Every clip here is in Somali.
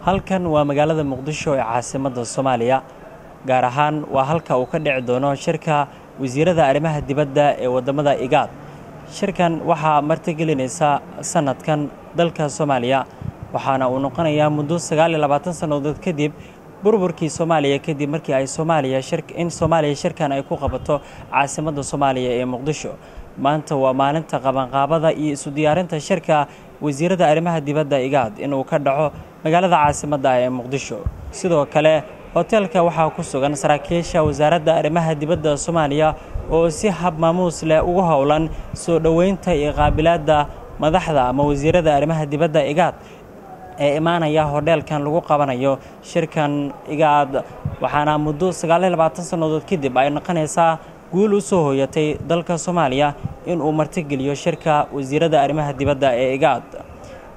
halkan waa magaalada Muqdisho ee caasimadda Soomaaliya gaar ahaan waa halka uu ka dhici doono shirka wasiirada arrimaha dibadda ee wadamada IGAD shirkan waxa martigelinaysa sanadkan dalka Soomaaliya waxaana uu noqonayaa muddo 29 sanadood kadib burburkii Soomaaliya kadib markii ay Soomaaliya shirkan ay ku qabato caasimadda Soomaaliya ee Muqdisho maanta waa maalinta qabanqaabada iyo isu diyaarinta shirka wasiirada arrimaha dibadda IGAD inuu ka dhaco magaalada caasimadda ee Muqdisho sidoo kale hotelka waxa ku sugan saraakiisha wasaaradda arrimaha dibadda Soomaaliya oo si hab maamuus leh ugu howlan soo dhaweynta iyo qaabilaadda madaxda ama wasiirada arrimaha dibadda IGAD ee imaanaya hotelkan lagu qabanayo shirkan IGAD waxaana muddo 29 sanadood kadib ay noqonaysaa guul u soo hooyatay dalka Soomaaliya in uu martigeliyo shirka wasiirada arrimaha dibadda ee IGAD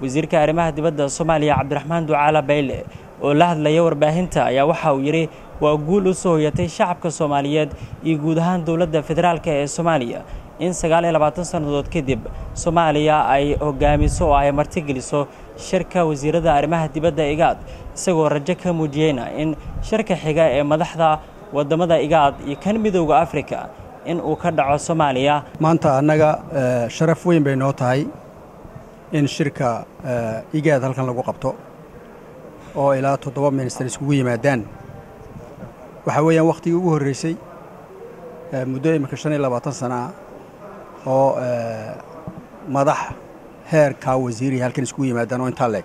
wasiirka arrimaha dibadda Soomaaliya Cabdiraxmaan Ducaale Bayle oo la hadlaya warbaahinta ayaa waxa uu yiri waa guul u soo hooyatay shacabka Soomaaliyeed iyo guud ahaan dawladda federaalka ee Soomaaliya in 29 sanadood kadib Soomaaliya ay hogaamiso oo ay martigeliso shirka wasiirada arrimaha dibadda IGAD isagoo rajo ka muujiyayna in shirka xiga ee madaxda wadamada IGAD iyo kan midowga Afrika in uu ka dhaco Soomaaliya maanta anaga sharaf weyn bay noo tahay in shirka IGAD halkan lagu qabto oo ilaa 7 minister iskugu yimaadaan waxa weeyaan waqtigii ugu horeysay muddo imika 25 sano oo madax heerka wasiiri halkan iskugu yimaadaan oo inta leeg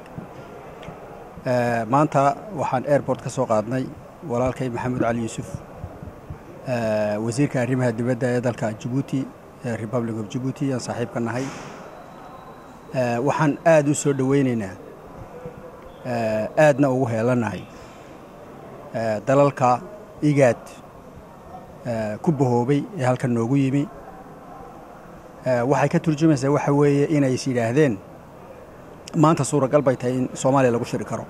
maanta waxaan airport ka soo qaadnay walaalkay Maxamed Ali Yuusuf wasiirka arrimaha dibadda ee dalka Djibouti Republic of Djibouti aan saaxiib ka nahay waxaan aad u soo dhaweynaynaa aadna ugu heelanahay dalalka IGAD ku bahoobay ee halkan noogu yimi waxay ka turjumaysaa waxa weeye inay yiraahdeen maanta suuragal bay tahay in Soomaaliya lagu shiri karo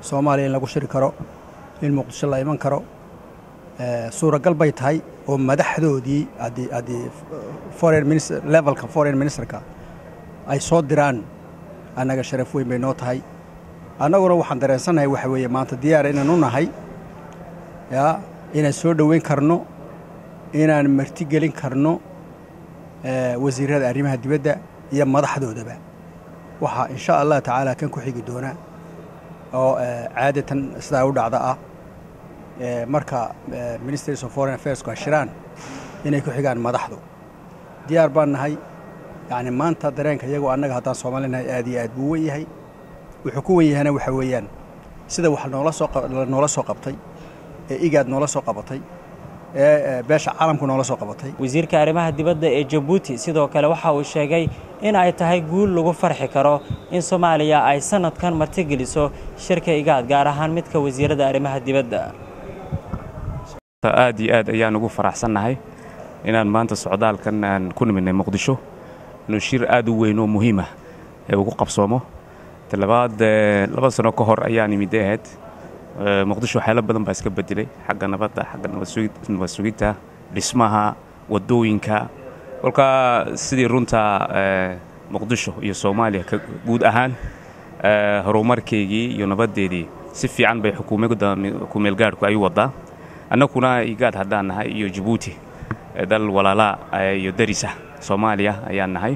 Soomaaliya in lagu shiri karo in Muqdisho la iman karo suuragal bay tahay oo madaxdoodii adii foreign minister levelka foreign ministerka ay soo diraan anaga sharaf weyn bay noo tahay annaguna waxaan dareensanahay waxa weeye maanta diyaar inaan u nahay inaan soo dhaweyn karno inaan martigelin karno wasiirada arrimaha dibadda iyo madaxdoodaba waxa insha Allah taala kan ku xigi doona oo caadatan sidaa u dhacda marka Ministries of Foreign Affairs ka shiraan inay ku xigaan madaxdu diyaar baan nahay yani maanta dareenka iyagu annaga haddaan Soomaaliyeed aad iyo aad buu yahay wuxuu ku weeyahana waxa weeyaan sida wax noola soo qabtay ee IGAD noola soo qabatay beesha caalamku noola soo qabatay wasiirka arrimaha dibadda ee Djibouti sidoo kale waxa uu sheegay in ay tahay guul lagu farxi karo in Soomaaliya ay sanadkan martigeliso shirka IGAD gaar ahaan midka wasiirada arrimaha dibadda aad iyo aad ayaan ugu faraxsanahay inaan maanta socdaalkan aan ku niminay Muqdisho inuu shir aad u weyn oo muhiim ah ee ugu qabsoomo talabaad 2 sano ka hor ayaan imideed Muqdisho waxyaalo badan baa iska bedelay xagga nabadda xagga nabad sugidda dhismaha wadooyinka walka sidii runta Muqdisho iyo Soomaaliya guud ahaan horumarkeegii iyo nabadeedii si fiican bay xukuumadda ku meel gaarku ay wadaa annaguna IGAD haddaan nahay iyo Djibouti dal walaala iyo darisa Soomaaliya ayaan nahay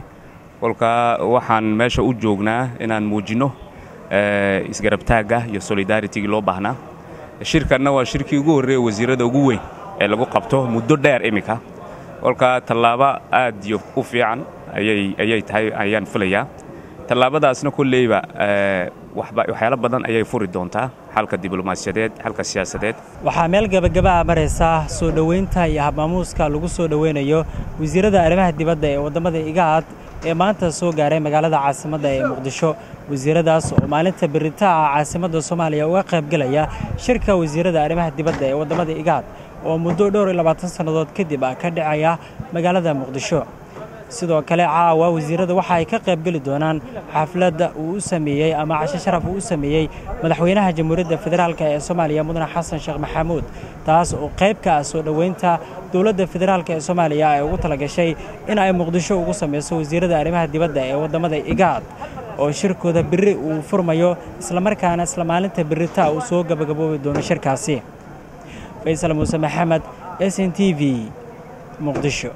walka waxaan meesha u joognaa inaan muujino isgarabtaaga iyo solidarity loo baahnaa shirkana waa shirkii ugu horeeyay wasiirada ugu weyn ee lagu qabto muddo dheer imika walka talaaba aad iyo u fiican ayay tahay ayaan filayaa talaabadaasna kulleeyba waxyaalo badan ayay furi doontaa halka diblomaasiyadeed halka siyaasadeed waxaa meel gabagaba maraysa soo dhaweynta iyo habmaamuuska lagu soo dhaweynayo wasiirada arrimaha dibadda ee wadamada IGAD ee maanta soo gaaray magaalada caasimadda ee Muqdisho wasiiradaas oo maalinta berita caasimadda Soomaaliya uga qayb galaya shirka wasiirada arrimaha dibadda ee wadamada IGAD oo muddo 22 sanadood kadib ka dhacaya magaalada Muqdisho sidoo kale caawa wasiirada waxa ay ka qayb gali doonaan xafladda uu sameeyay ama casho sharaf uu sameeyay madaxweynaha Jamhuuriyadda Federaalka ee Soomaaliya Mudane Xasan Sheekh Maxamuud taas oo qayb ka ah soo dhaweynta dawladda federaalka ee Soomaaliya ay ugu talagashay in ay Muqdisho ugu sameyso wasiirada arrimaha dibadda ee wadamada IGAD oo shirkooda berri uu furmayo islamarkaana isla maalinta berrita uu soo gabagaboobi doono shirkaasi. Faysal Muuse Maxamed, SNTV, Muqdisho.